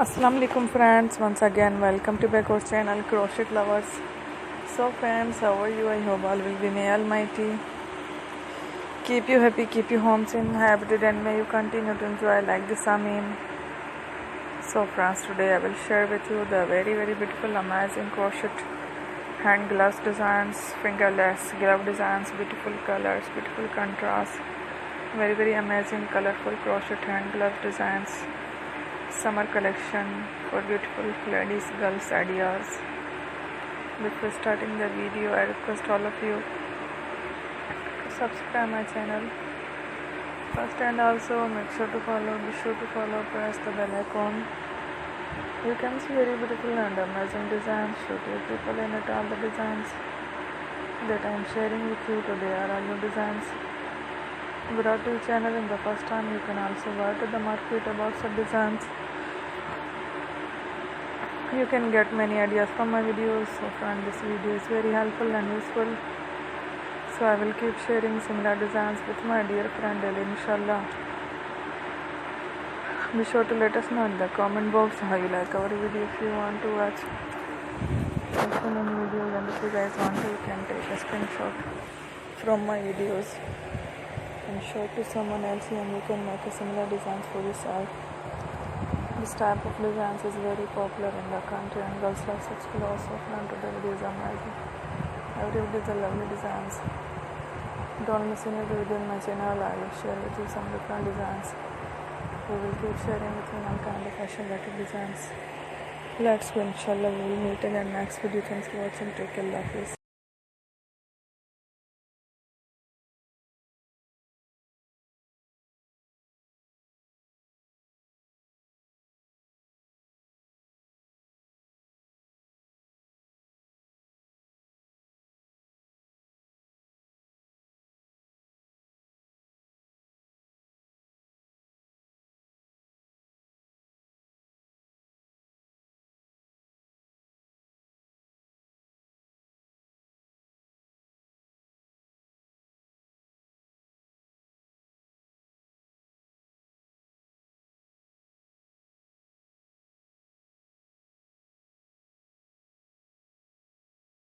Assalamu alaikum friends, once again welcome to back our channel Crochet Lovers. So friends, how are you? I hope all will be may almighty keep you happy, keep you homes inhabited, and may you continue to enjoy like this. Amen. So friends, today I will share with you the very beautiful amazing crochet hand gloves designs, fingerless glove designs, beautiful colors, beautiful contrast, very amazing colorful crochet hand glove designs, summer collection for beautiful ladies, girls ideas. Before starting the video, I request all of you to subscribe my channel first, and also be sure to follow, press the bell icon. You can see very beautiful and amazing designs. Show to people in it all the designs that I am sharing with you today are all new designs brought to your channel in the first time. You can also go to the market about such designs. You can get many ideas from my videos. So friend, this video is very helpful and useful. So I will keep sharing similar designs with my dear friend daily, inshallah. Be sure to let us know in the comment box how you like our video. If you want to watch any videos, and if you guys want to, you can take a screenshot from my videos and show it to someone else, and you can make a similar designs for yourself. This type of designs is very popular in the country, and girls love such clothes. So friend, today videos are amazing. Every video is a lovely designs. Don't miss any video in my channel. I will share with you some different designs. We will keep sharing with you all kind of fashion related designs. Let's go, inshallah. We will meet again next video. Thanks for watching. Take care. Love you.